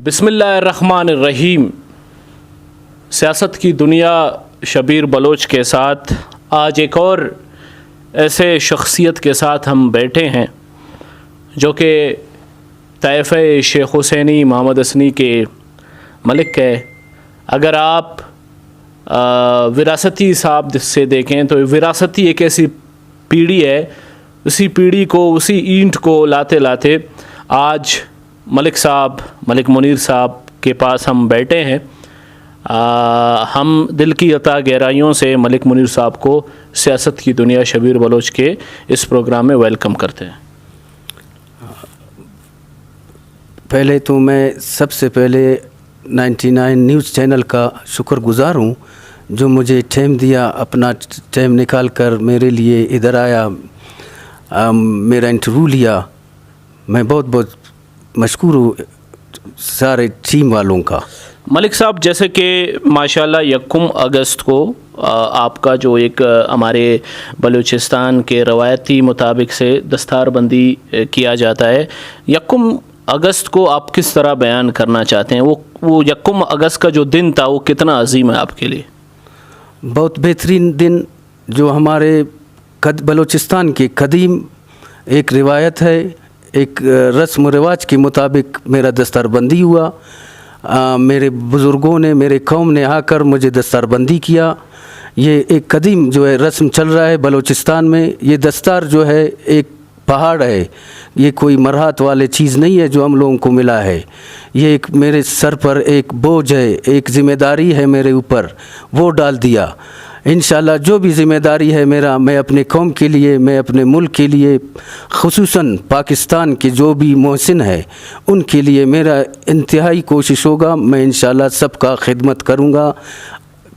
بسم اللہ الرحمن الرحیم۔ سیاست کی دنیا شبیر بلوچ کے ساتھ آج ایک اور ایسے شخصیت کے ساتھ ہم بیٹھے ہیں جو کہ طائفہ شیخ حسینی محمد حسنی کے ملک ہے۔ اگر آپ وراثتی حساب سے دیکھیں تو وراثتی ایک ایسی پیڑھی ہے، اسی پیڑھی کو، اسی اینٹ کو لاتے لاتے آج ملک منیر صاحب کے پاس ہم بیٹھے ہیں۔ ہم دل کی عطا گہرائیوں سے ملک منیر صاحب کو سیاست کی دنیا شبیر بلوچ کے اس پروگرام میں ویلکم کرتے ہیں۔ پہلے تو میں سب سے پہلے 99 نیوز چینل کا شکر گزار ہوں جو مجھے ٹائم دیا، اپنا ٹائم نکال کر میرے لیے ادھر آیا، میرا انٹرویو لیا۔ میں بہت بہت مشکور ہوں سارے ٹیم والوں کا۔ ملک صاحب، جیسے کہ ماشاءاللہ 1 اگست کو آپ کا جو ایک ہمارے بلوچستان کے روایتی مطابق سے دستار بندی کیا جاتا ہے، 1 اگست کو آپ کس طرح بیان کرنا چاہتے ہیں؟ وہ 1 اگست کا جو دن تھا وہ کتنا عظیم ہے آپ کے لیے؟ بہت بہترین دن، جو ہمارے بلوچستان کی قدیم ایک روایت ہے، ایک رسم و رواج کے مطابق میرا دستار بندی ہوا۔ میرے بزرگوں نے، میرے قوم نے آ کر مجھے دستار بندی کیا۔ یہ ایک قدیم جو ہے رسم چل رہا ہے بلوچستان میں۔ یہ دستار جو ہے ایک پہاڑ ہے، یہ کوئی مرہات والے چیز نہیں ہے جو ہم لوگوں کو ملا ہے۔ یہ ایک میرے سر پر ایک بوجھ ہے، ایک ذمہ داری ہے میرے اوپر، وہ ڈال دیا۔ انشاءاللہ جو بھی ذمہ داری ہے میرا، میں اپنے قوم کے لیے، میں اپنے ملک کے لیے، خصوصاً پاکستان کے جو بھی محسن ہے ان کے لیے میرا انتہائی کوشش ہوگا۔ میں انشاءاللہ سب کا خدمت کروں گا،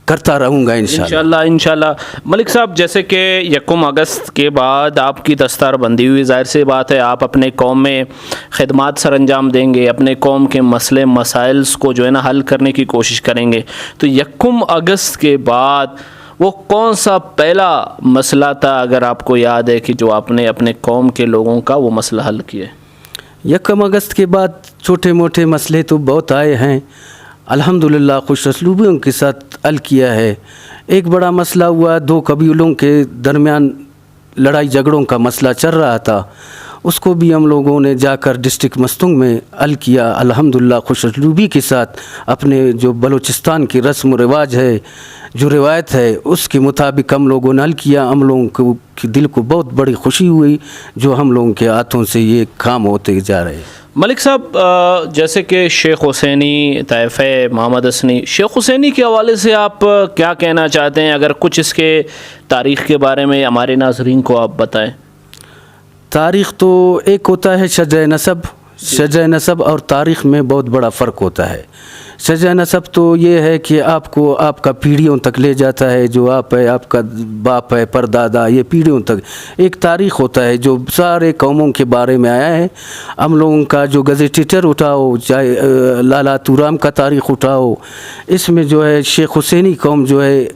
کرتا رہوں گا انشاءاللہ۔ ملک صاحب، جیسے کہ 1 اگست کے بعد آپ کی دستار بندی ہوئی، ظاہر سی بات ہے آپ اپنے قوم میں خدمات سر انجام دیں گے، اپنے قوم کے مسئلے مسائل کو جو ہے نا حل کرنے کی کوشش کریں گے۔ تو 1 اگست کے بعد وہ کون سا پہلا مسئلہ تھا، اگر آپ کو یاد ہے، کہ جو آپ نے اپنے قوم کے لوگوں کا وہ مسئلہ حل کیے؟ 1 اگست کے بعد چھوٹے موٹے مسئلے تو بہت آئے ہیں، الحمدللہ خوش اسلوبیوں کے ساتھ حل کیا ہے۔ ایک بڑا مسئلہ ہوا، 2 قبیلوں کے درمیان لڑائی جھگڑوں کا مسئلہ چل رہا تھا، اس کو بھی ہم لوگوں نے جا کر ڈسٹرکٹ مستونگ میں حل کیا، الحمدللہ خوش اسلوبی کے ساتھ۔ اپنے جو بلوچستان کی رسم و رواج ہے، جو روایت ہے، اس کے مطابق ہم لوگوں نے حل کیا۔ ہم لوگوں کو دل کو بہت بڑی خوشی ہوئی جو ہم لوگوں کے ہاتھوں سے یہ کام ہوتے جا رہے ہیں۔ ملک صاحب، جیسے کہ شیخ حسینی، طائفہ محمد حسنی، شیخ حسینی کے حوالے سے آپ کیا کہنا چاہتے ہیں؟ اگر کچھ اس کے تاریخ کے بارے میں ہمارے ناظرین کو آپ بتائیں۔ تاریخ تو ایک ہوتا ہے شجرہ نسب اور تاریخ میں بہت بڑا فرق ہوتا ہے۔ شجرہ نسب تو یہ ہے کہ آپ کو آپ کا پیڑھیوں تک لے جاتا ہے، جو آپ ہے، آپ کا باپ ہے، پردادا، یہ پیڑھیوں تک ایک تاریخ ہوتا ہے جو سارے قوموں کے بارے میں آیا ہے۔ ہم لوگوں کا جو گزیٹیٹر اٹھاؤ، چاہے لالا تورام کا تاریخ اٹھاؤ، اس میں جو ہے شیخ حسینی قوم جو ہے،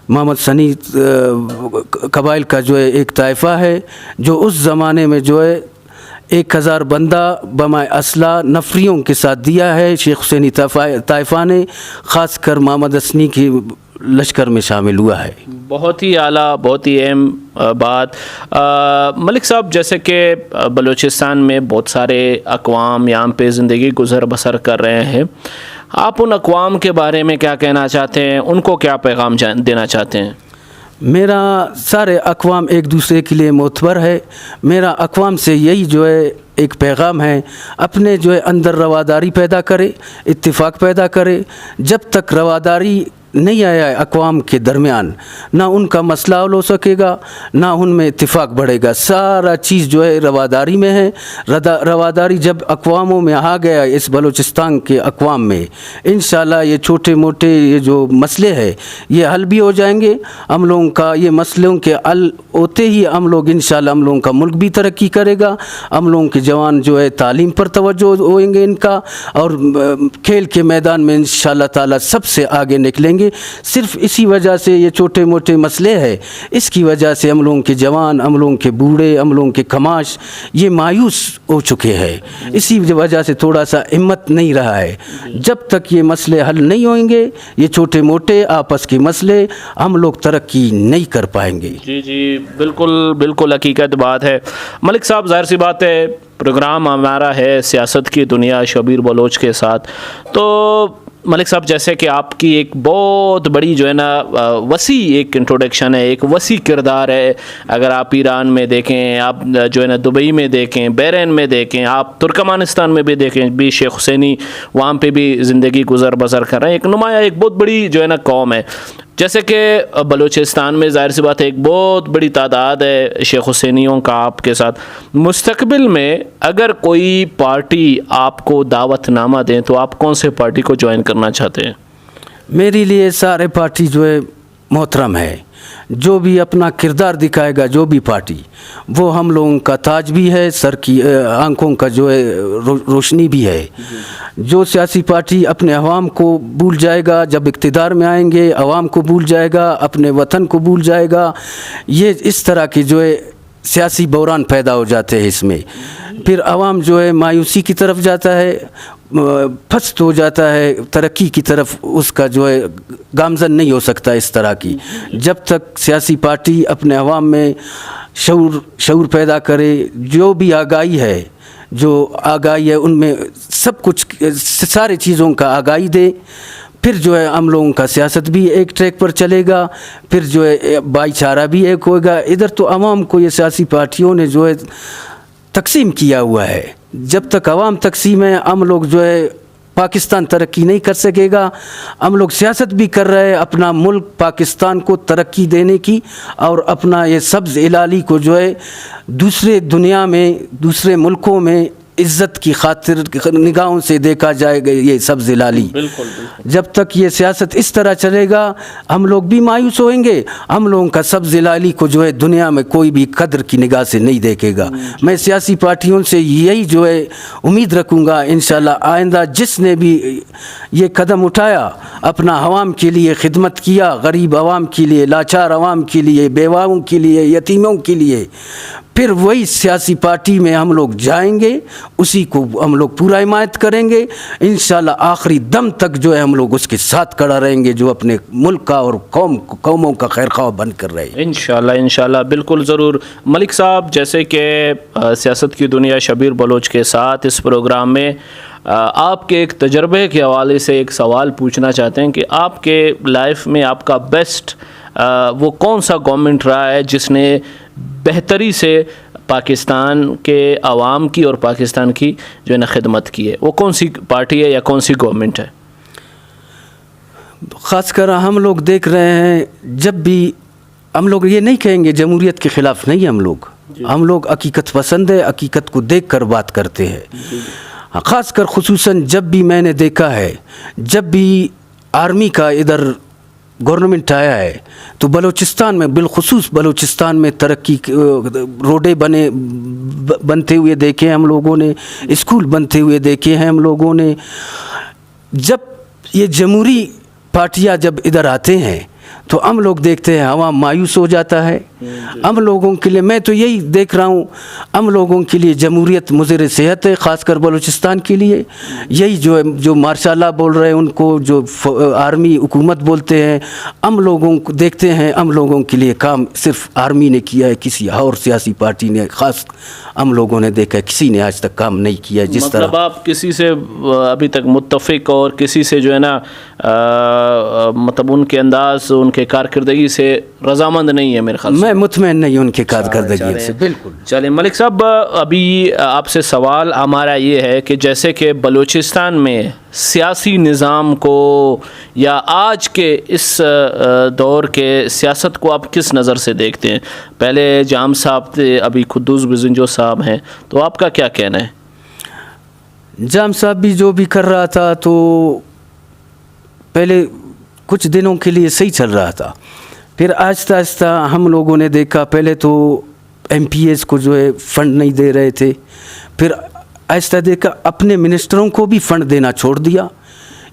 محمد سنی قبائل کا جو ہے ایک طائفہ ہے، جو اس زمانے میں جو ہے 1000 بندہ بمائے اسلحہ نفریوں کے ساتھ دیا ہے۔ شیخ حسینی طائفہ نے خاص کر محمد حسنی کی لشکر میں شامل ہوا ہے۔ بہت ہی اعلیٰ، بہت ہی اہم بات۔ ملک صاحب، جیسے کہ بلوچستان میں بہت سارے اقوام یہاں پہ زندگی گزر بسر کر رہے ہیں، آپ ان اقوام کے بارے میں کیا کہنا چاہتے ہیں؟ ان کو کیا پیغام دینا چاہتے ہیں؟ میرا سارے اقوام ایک دوسرے کے لیے معتبر ہے۔ میرا اقوام سے یہی جو ہے ایک پیغام ہے، اپنے جو ہے اندر رواداری پیدا کرے، اتفاق پیدا کرے۔ جب تک رواداری نہیں آیا ہے اقوام کے درمیان، نہ ان کا مسئلہ حل ہو سکے گا، نہ ان میں اتفاق بڑھے گا۔ سارا چیز جو ہے رواداری میں ہے۔ رواداری جب اقواموں میں آ گیا، اس بلوچستان کے اقوام میں، انشاءاللہ یہ چھوٹے موٹے یہ جو مسئلے ہیں یہ حل بھی ہو جائیں گے۔ ہم لوگوں کا یہ مسئلوں کے حل ہوتے ہی ہم لوگ انشاءاللہ ہم لوگوں کا ملک بھی ترقی کرے گا۔ ہم لوگوں کے جوان جو ہے تعلیم پر توجہ ہوئیں گے ان کا، اور کھیل کے میدان میں انشاءاللہ تعالی سب سے آگے نکلیں گے۔ پائیں گے. صرف اسی وجہ سے یہ چھوٹے موٹے مسئلے ہیں, اس کی وجہ سے ہم لوگوں کے جوان, ہم لوگوں کے بوڑھے, ہم لوگوں کے کماش یہ مایوس ہو چکے ہیں. اسی وجہ سے تھوڑا سا ہمت نہیں رہا ہے. جب تک یہ مسئلے حل نہیں ہوئیں گے, یہ چھوٹے موٹے آپس کے مسئلے, ہم لوگ ترقی نہیں کر پائیں گے. جی بالکل بالکل حقیقت بات ہے. ملک صاحب, ظاہر سی بات ہے پروگرام ہمارا ہے سیاست کی دنیا شبیر بلوچ کے ساتھ. تو ملک صاحب, جیسے کہ آپ کی ایک بہت بڑی جو ہے نا وسیع ایک انٹروڈکشن ہے, ایک وسیع کردار ہے. اگر آپ ایران میں دیکھیں, آپ جو ہے نا دبئی میں دیکھیں, بحرین میں دیکھیں, آپ ترکمانستان میں بھی دیکھیں, بھی شیخ حسینی وہاں پہ بھی زندگی گزر بسر کر رہے ہیں. ایک نمایاں ایک بہت بڑی جو ہے نا قوم ہے. جیسے کہ بلوچستان میں ظاہر سی بات ہے ایک بہت بڑی تعداد ہے شیخ حسینیوں کا آپ کے ساتھ. مستقبل میں اگر کوئی پارٹی آپ کو دعوت نامہ دیں تو آپ کون سے پارٹی کو جوائن کرنا چاہتے ہیں؟ میرے لیے سارے پارٹی جو ہے محترم ہے. جو بھی اپنا کردار دکھائے گا, جو بھی پارٹی, وہ ہم لوگوں کا تاج بھی ہے, سر کی آنکھوں کا جو ہے روشنی بھی ہے. جو سیاسی پارٹی اپنے عوام کو بھول جائے گا, جب اقتدار میں آئیں گے عوام کو بھول جائے گا, اپنے وطن کو بھول جائے گا, یہ اس طرح کی جو ہے سیاسی بحران پیدا ہو جاتے ہیں. اس میں پھر عوام جو ہے مایوسی کی طرف جاتا ہے, پست ہو جاتا ہے, ترقی کی طرف اس کا جو ہے گامزن نہیں ہو سکتا اس طرح کی. جب تک سیاسی پارٹی اپنے عوام میں شعور پیدا کرے, جو بھی آگاہی ہے, جو آگاہی ہے ان میں سب کچھ سارے چیزوں کا آگاہی دے, پھر جو ہے ہم لوگوں کا سیاست بھی ایک ٹریک پر چلے گا, پھر جو ہے بھائی چارہ بھی ایک ہوگا. ادھر تو عوام کو یہ سیاسی پارٹیوں نے جو ہے تقسیم کیا ہوا ہے. جب تک عوام تقسیم ہے, ہم لوگ جو ہے پاکستان ترقی نہیں کر سکے گا. ہم لوگ سیاست بھی کر رہے ہیں اپنا ملک پاکستان کو ترقی دینے کی, اور اپنا یہ سبز ہلالی کو جو ہے دوسرے دنیا میں, دوسرے ملکوں میں عزت کی خاطر نگاہوں سے دیکھا جائے گا. یہ سبز ہلالی جب تک یہ سیاست اس طرح چلے گا, ہم لوگ بھی مایوس ہوئیں گے. ہم لوگوں کا سبز ہلالی کو جو ہے دنیا میں کوئی بھی قدر کی نگاہ سے نہیں دیکھے گا. میں سیاسی پارٹیوں سے یہی جو ہے امید رکھوں گا انشاءاللہ آئندہ جس نے بھی یہ قدم اٹھایا, اپنا عوام کے لیے خدمت کیا, غریب عوام کے لیے, لاچار عوام کے لیے, بیواؤں کے لیے, یتیموں کے لیے, پھر وہی سیاسی پارٹی میں ہم لوگ جائیں گے, اسی کو ہم لوگ پورا حمایت کریں گے انشاءاللہ. آخری دم تک جو ہے ہم لوگ اس کے ساتھ کھڑا رہیں گے, جو اپنے ملک کا اور قوموں کا خیر خواہ بن کر رہے ہیں. انشاءاللہ بالکل ضرور. ملک صاحب, جیسے کہ سیاست کی دنیا شبیر بلوچ کے ساتھ اس پروگرام میں آپ کے ایک تجربے کے حوالے سے ایک سوال پوچھنا چاہتے ہیں کہ آپ کے لائف میں آپ کا بیسٹ وہ کون سا گورنمنٹ رہا ہے جس نے بہتری سے پاکستان کے عوام کی اور پاکستان کی جو ہے نا خدمت کی ہے؟ وہ کون سی پارٹی ہے یا کون سی گورنمنٹ ہے؟ خاص کر ہم لوگ دیکھ رہے ہیں, جب بھی ہم لوگ یہ نہیں کہیں گے جمہوریت کے خلاف نہیں, ہم لوگ حقیقت پسند ہے, حقیقت کو دیکھ کر بات کرتے ہیں. خاص کر خصوصاً جب بھی میں نے دیکھا ہے, جب بھی آرمی کا ادھر گورنمنٹ آیا ہے تو بلوچستان میں, بالخصوص بلوچستان میں ترقی, روڈیں بنتے ہوئے دیکھے ہیں ہم لوگوں نے, اسکول بنتے ہوئے دیکھے ہیں ہم لوگوں نے. جب یہ جمہوری پارٹیاں جب ادھر آتے ہیں تو ہم لوگ دیکھتے ہیں عوام مایوس ہو جاتا ہے. ہم لوگوں کے لیے, میں تو یہی دیکھ رہا ہوں, ہم لوگوں کے لیے جمہوریت مضر صحت ہے, خاص کر بلوچستان کے لیے. یہی جو ماشاء اللہ بول رہے ہیں ان کو جو آرمی حکومت بولتے ہیں, ہم لوگوں کو دیکھتے ہیں, ہم لوگوں کے لیے کام صرف آرمی نے کیا ہے, کسی اور سیاسی پارٹی نے, خاص ہم لوگوں نے دیکھا کسی نے آج تک کام نہیں کیا. جس طرح مطلب آپ کسی سے ابھی تک متفق اور کسی سے جو ہے نا مطلب ان کے انداز, ان کے کارکردگی سے رضامند نہیں ہے میرے خیال سے؟ میں مطمئن نہیں ان کی کارکردگی سے. بالکل. چلیں ملک صاحب, ابھی آپ سے سوال ہمارا یہ ہے کہ جیسے کہ بلوچستان میں سیاسی نظام کو یا آج کے اس دور کے سیاست کو آپ کس نظر سے دیکھتے ہیں؟ پہلے جام صاحب تھے, ابھی قدوس بزنجو صاحب ہیں, تو آپ کا کیا کہنا ہے؟ جام صاحب بھی جو بھی کر رہا تھا تو پہلے کچھ دنوں کے لیے صحیح چل رہا تھا, پھر آہستہ آہستہ ہم لوگوں نے دیکھا, پہلے تو ایم پی ایس کو جو ہے فنڈ نہیں دے رہے تھے, پھر آہستہ دیکھا اپنے منسٹروں کو بھی فنڈ دینا چھوڑ دیا.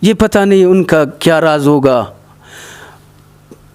یہ پتہ نہیں ان کا کیا راز ہوگا.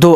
2